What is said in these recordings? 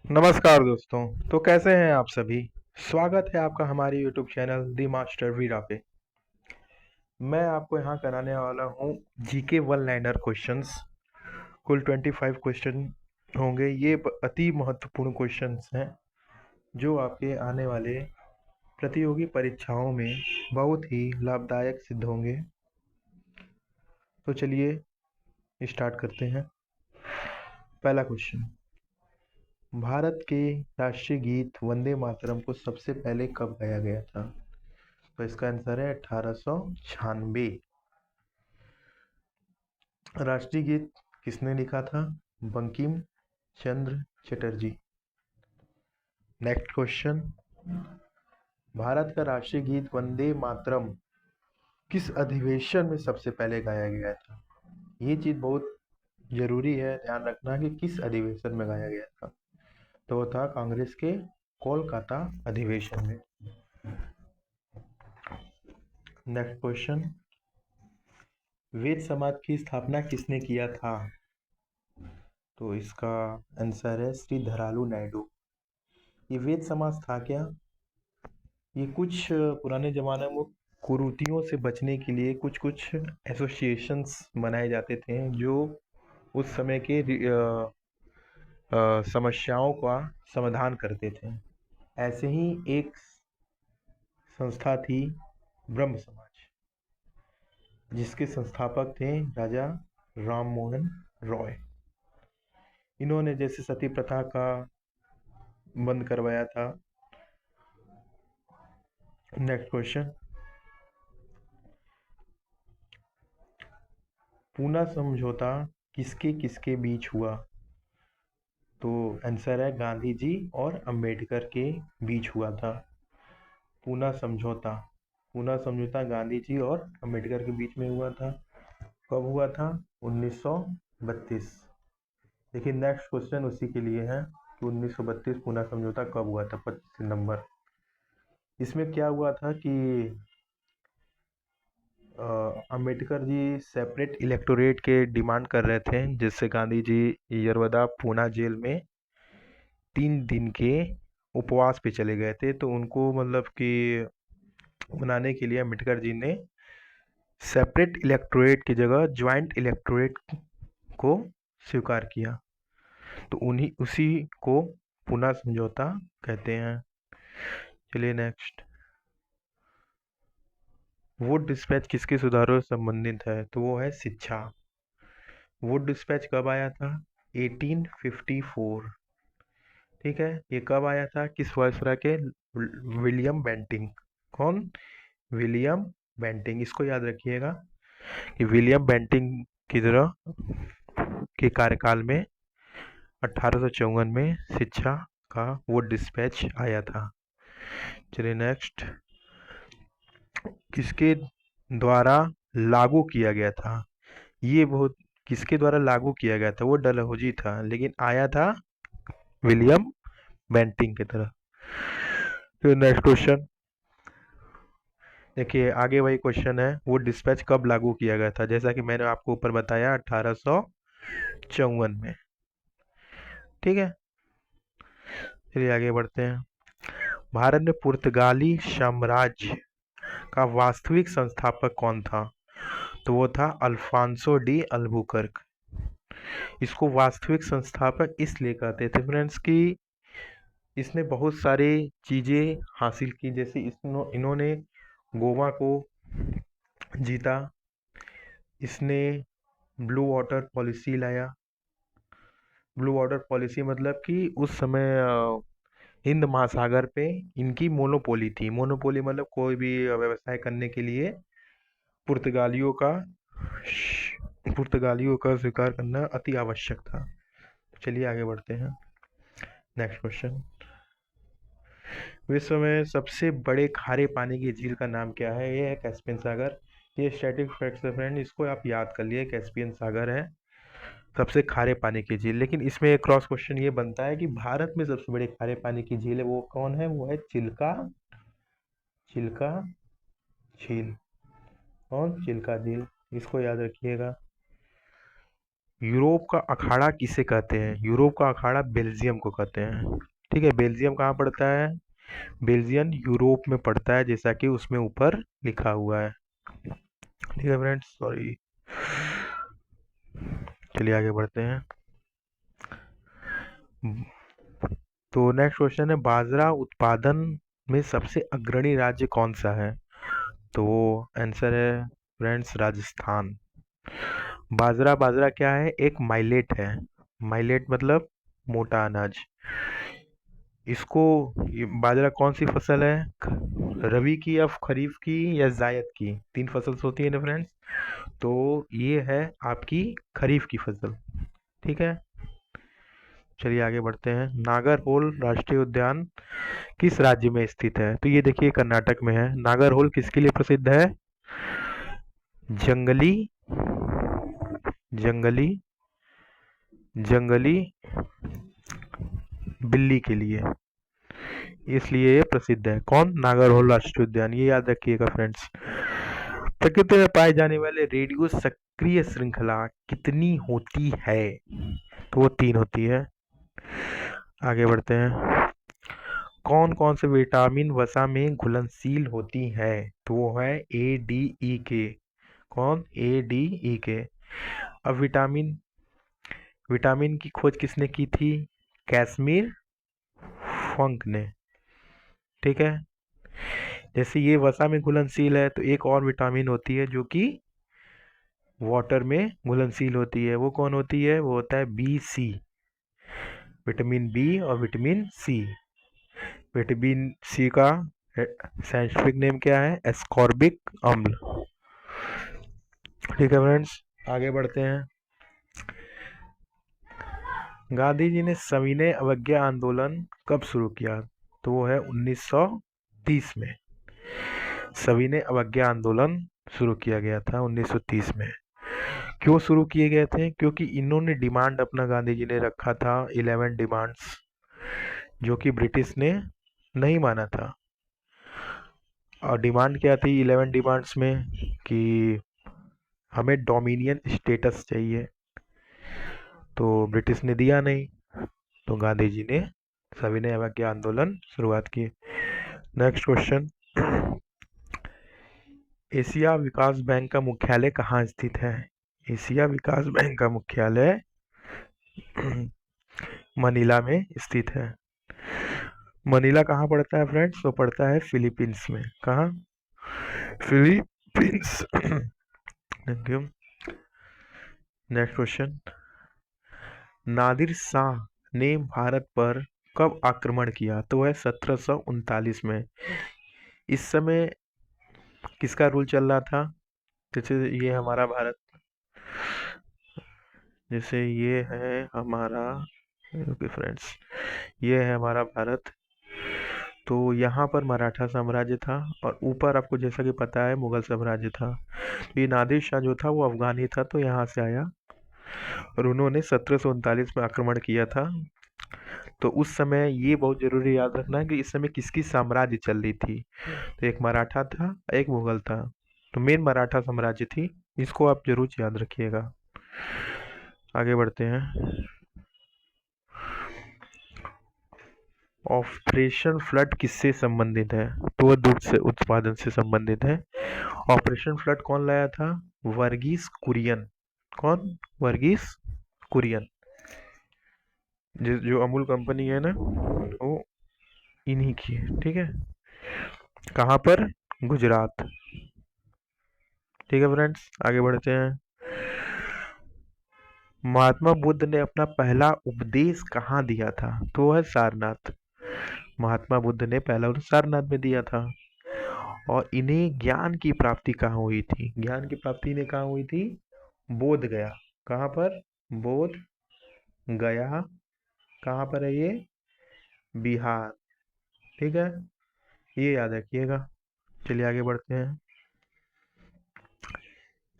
नमस्कार दोस्तों। तो कैसे हैं आप सभी। स्वागत है आपका हमारे YouTube चैनल दी मास्टर वीरा पे। मैं आपको यहाँ कराने वाला हूँ जीके वन लाइनर क्वेश्चंस। कुल 25 क्वेश्चन होंगे। ये अति महत्वपूर्ण क्वेश्चंस हैं जो आपके आने वाले प्रतियोगी परीक्षाओं में बहुत ही लाभदायक सिद्ध होंगे। तो चलिए स्टार्ट करते हैं। पहला क्वेश्चन, भारत के राष्ट्रीय गीत वंदे मातरम को सबसे पहले कब गाया गया था? तो इसका आंसर है 1896। राष्ट्रीय गीत किसने लिखा था? बंकिम चंद्र चटर्जी। नेक्स्ट क्वेश्चन, भारत का राष्ट्रीय गीत वंदे मातरम किस अधिवेशन में सबसे पहले गाया गया था? ये चीज बहुत जरूरी है ध्यान रखना कि किस अधिवेशन में गाया गया था। तो वो था कांग्रेस के कोलकाता अधिवेशन में। नेक्स्ट क्वेश्चन, वेद समाज की स्थापना किसने किया था? तो इसका आंसर है श्री धरालू नायडू। ये वेद समाज था क्या? ये कुछ पुराने ज़माने में कुरीतियों से बचने के लिए कुछ कुछ एसोसिएशंस बनाए जाते थे जो उस समय के समस्याओं का समाधान करते थे। ऐसे ही एक संस्था थी ब्रह्म समाज, जिसके संस्थापक थे राजा राम मोहन रॉय। इन्होंने जैसे सती प्रथा का बंद करवाया था। नेक्स्ट क्वेश्चन, पूना समझौता किसके किसके बीच हुआ? तो आंसर है गांधी जी और अंबेडकर के बीच हुआ था पूना समझौता। पूना समझौता गांधी जी और अंबेडकर के बीच में हुआ था। कब हुआ था? 1932। देखिए नेक्स्ट क्वेश्चन उसी के लिए है कि 1932 पूना समझौता कब हुआ था। 25 नंबर। इसमें क्या हुआ था कि अंबेडकर जी सेपरेट इलेक्टोरेट के डिमांड कर रहे थे, जिससे गांधी जी यरवदा पूना जेल में 3 दिन के उपवास पे चले गए थे। तो उनको मतलब कि बनाने के लिए अम्बेडकर जी ने सेपरेट इलेक्टोरेट की जगह ज्वाइंट इलेक्टोरेट को स्वीकार किया। तो उन्हीं उसी को पुनः समझौता कहते हैं। चलिए नेक्स्ट, वोट डिस्पैच किसके सुधारों से संबंधित है? तो वो है शिक्षा। वोट डिस्पैच कब आया था? 1854। ठीक है, ये कब आया था? किस वायसराय के? William Bentinck. कौन? William Bentinck. इसको याद रखिएगा कि विलियम बेंटिंग की तरह के कार्यकाल में 1854 में शिक्षा का वो डिस्पैच आया था। चलिए नेक्स्ट, किसके द्वारा लागू किया गया था? ये बहुत किसके द्वारा लागू किया गया था? वो डलहौजी था, लेकिन आया था विलियम बेंटिंग की तरह। फिर नेक्स्ट क्वेश्चन, देखिए आगे वही क्वेश्चन है, वो डिस्पैच कब लागू किया गया था? जैसा कि मैंने आपको ऊपर बताया 1854 में। ठीक है, चलिए आगे बढ़ते हैं। भारत में पुर्तगाली साम्राज्य का वास्तविक संस्थापक कौन था? तो वो था अल्फांसो डी अल्बुकर्क। इसको वास्तविक संस्थापक इसलिए कहते थे फ्रेंड्स कि इसने बहुत सारी चीज़ें हासिल की। जैसे इन्होंने गोवा को जीता। इसने ब्लू वाटर पॉलिसी लाया। ब्लू वाटर पॉलिसी मतलब कि उस समय हिंद महासागर पे इनकी मोनोपोली थी। मोनोपोली मतलब कोई भी व्यवसाय करने के लिए पुर्तगालियों का पुर्तगालियों का स्वीकार करना अति आवश्यक था। चलिए आगे बढ़ते हैं। नेक्स्ट क्वेश्चन, विश्व में सबसे बड़े खारे पानी की झील का नाम क्या है? ये है कैस्पियन सागर। ये स्टैटिक फैक्ट्स है फ्रेंड, इसको आप याद कर लिए। कैस्पियन सागर है सबसे खारे पानी की झील। लेकिन इसमें एक क्रॉस क्वेश्चन ये बनता है कि भारत में सबसे बड़े खारे पानी की झील है वो कौन है? वो है चिल्का चिल्का झील। कौन? चिल्का झील। इसको याद रखिएगा। यूरोप का अखाड़ा किसे कहते हैं? यूरोप का अखाड़ा बेल्जियम को कहते हैं। ठीक है, बेल्जियम कहाँ पड़ता है? बेल्जियम यूरोप में पड़ता है, जैसा कि उसमें ऊपर लिखा हुआ है। ठीक है फ्रेंड्स, सॉरी। चलिए आगे बढ़ते हैं। तो नेक्स्ट क्वेश्चन है, बाजरा उत्पादन में सबसे अग्रणी राज्य कौन सा है? तो आंसर है फ्रेंड्स राजस्थान। बाजरा, बाजरा क्या है? एक माइलेट है। माइलेट मतलब मोटा अनाज। इसको, ये बाजरा कौन सी फसल है? रबी की या खरीफ की या जायद की? तीन फसल होती है ना फ्रेंड्स। तो ये है आपकी खरीफ की फसल। ठीक है, चलिए आगे बढ़ते हैं। नागरहोल राष्ट्रीय उद्यान किस राज्य में स्थित है? तो ये देखिए कर्नाटक में है। नागरहोल किसके लिए प्रसिद्ध है? जंगली जंगली जंगली बिल्ली के लिए, इसलिए ये प्रसिद्ध है। कौन? नागरहोल राष्ट्रीय उद्यान, ये याद रखिएगा फ्रेंड्स। प्रकृति में पाए जाने वाले रेडियो सक्रिय श्रृंखला कितनी होती है? तो वो 3 होती है। आगे बढ़ते हैं। कौन कौन से विटामिन वसा में घुलनशील होती है? तो वो है ए डी ई के। कौन? ए डी ई के। अब विटामिन विटामिन की खोज किसने की थी? कैश्मीर फंक ने। ठीक है, जैसे ये वसा में घुलनशील है, तो एक और विटामिन होती है जो कि वाटर में घुलनशील होती है। वो कौन होती है? वो होता है बी सी। विटामिन बी और विटामिन सी। विटामिन सी का साइंटिफिक नेम क्या है? एस्कॉर्बिक अम्ल। ठीक है फ्रेंड्स, आगे बढ़ते हैं। गांधी जी ने सविनय अवज्ञा आंदोलन कब शुरू किया? तो वो है 1930 में। सविनय अवज्ञा आंदोलन शुरू किया गया था 1930 में। क्यों शुरू किए गए थे? क्योंकि इन्होंने डिमांड अपना, गांधी जी ने रखा था 11 डिमांड्स, जो कि ब्रिटिश ने नहीं माना था। और डिमांड क्या थी 11 डिमांड्स में? कि हमें डोमिनियन स्टेटस चाहिए, तो ब्रिटिश ने दिया नहीं, तो गांधी जी ने सविनय अवज्ञा आंदोलन शुरुआत की। नेक्स्ट क्वेश्चन, एशिया विकास बैंक का मुख्यालय कहाँ स्थित है? एशिया विकास बैंक का मुख्यालय मनीला में स्थित है। मनीला कहाँ पड़ता है फ्रेंड्स? तो पड़ता है फिलीपींस में। कहाँ? Philippines. Thank you. Next question, Nadir Shah ने भारत पर कब आक्रमण किया? तो वह 1739 में। इस समय किसका रूल चल रहा था? जैसे ये हमारा भारत, जैसे ये है हमारा, ओके फ्रेंड्स, ये है हमारा भारत। तो यहाँ पर मराठा साम्राज्य था, और ऊपर आपको जैसा कि पता है मुगल साम्राज्य था। तो ये नादिर शाह जो था वो अफगानी था, तो यहाँ से आया, और उन्होंने 1739 में आक्रमण किया था। तो उस समय ये बहुत जरूरी याद रखना है कि इस समय किसकी साम्राज्य चल रही थी। तो एक मराठा था, एक मुगल था। तो मेन मराठा साम्राज्य थी, इसको आप जरूर याद रखिएगा। आगे बढ़ते हैं। ऑपरेशन फ्लड किससे संबंधित है? तो वह दूध से उत्पादन से संबंधित है। ऑपरेशन फ्लड कौन लाया था? वर्गीस कुरियन। कौन? वर्गीस कुरियन। जो अमूल कंपनी है ना, वो इन्हीं की है। ठीक है, कहाँ पर? गुजरात। ठीक है फ्रेंड्स, आगे बढ़ते हैं। महात्मा बुद्ध ने अपना पहला उपदेश कहाँ दिया था? तो वह है सारनाथ। महात्मा बुद्ध ने पहला उपदेश सारनाथ में दिया था। और इन्हें ज्ञान की प्राप्ति कहाँ हुई थी? ज्ञान की प्राप्ति इन्हें कहाँ हुई थी? बोध गया। कहाँ पर? बोध गया। कहाँ पर है ये? बिहार। ठीक है, ये याद रखिएगा। चलिए आगे बढ़ते हैं।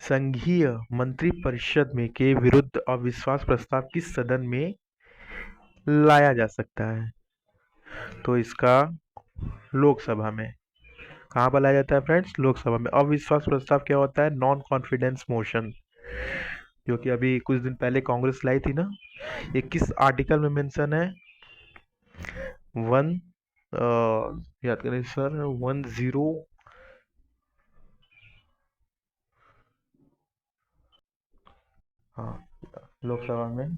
संघीय मंत्रिपरिषद में के विरुद्ध अविश्वास प्रस्ताव किस सदन में लाया जा सकता है? तो इसका लोकसभा में। कहाँ पर लाया जाता है फ्रेंड्स? लोकसभा में। अविश्वास प्रस्ताव क्या होता है? Non confidence motion. जो कि अभी कुछ दिन पहले कांग्रेस लाई थी ना, ये किस आर्टिकल में मेंशन है? वन याद करें सर, 10। हाँ, लोकसभा में।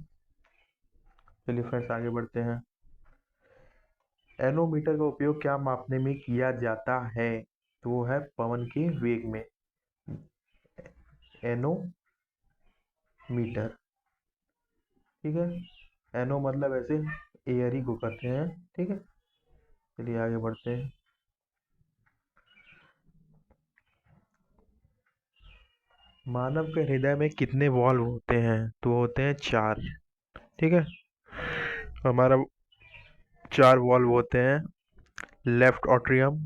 चलिए फ्रेंड्स आगे बढ़ते हैं। एनोमीटर का उपयोग क्या मापने में किया जाता है? तो वो है पवन के वेग में। एनोमीटर। ठीक है, एनो मतलब ऐसे एयर ही को करते हैं। ठीक है, चलिए आगे बढ़ते हैं। मानव के हृदय में कितने वॉल्व होते हैं? तो वो होते हैं 4। ठीक है, हमारा 4 वॉल्व होते हैं। Left atrium,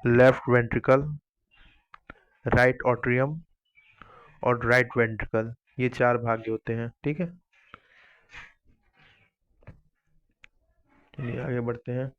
left ventricle, right atrium और राइट वेंट्रिकल, ये 4 भाग होते हैं। ठीक है, चलिए आगे बढ़ते हैं।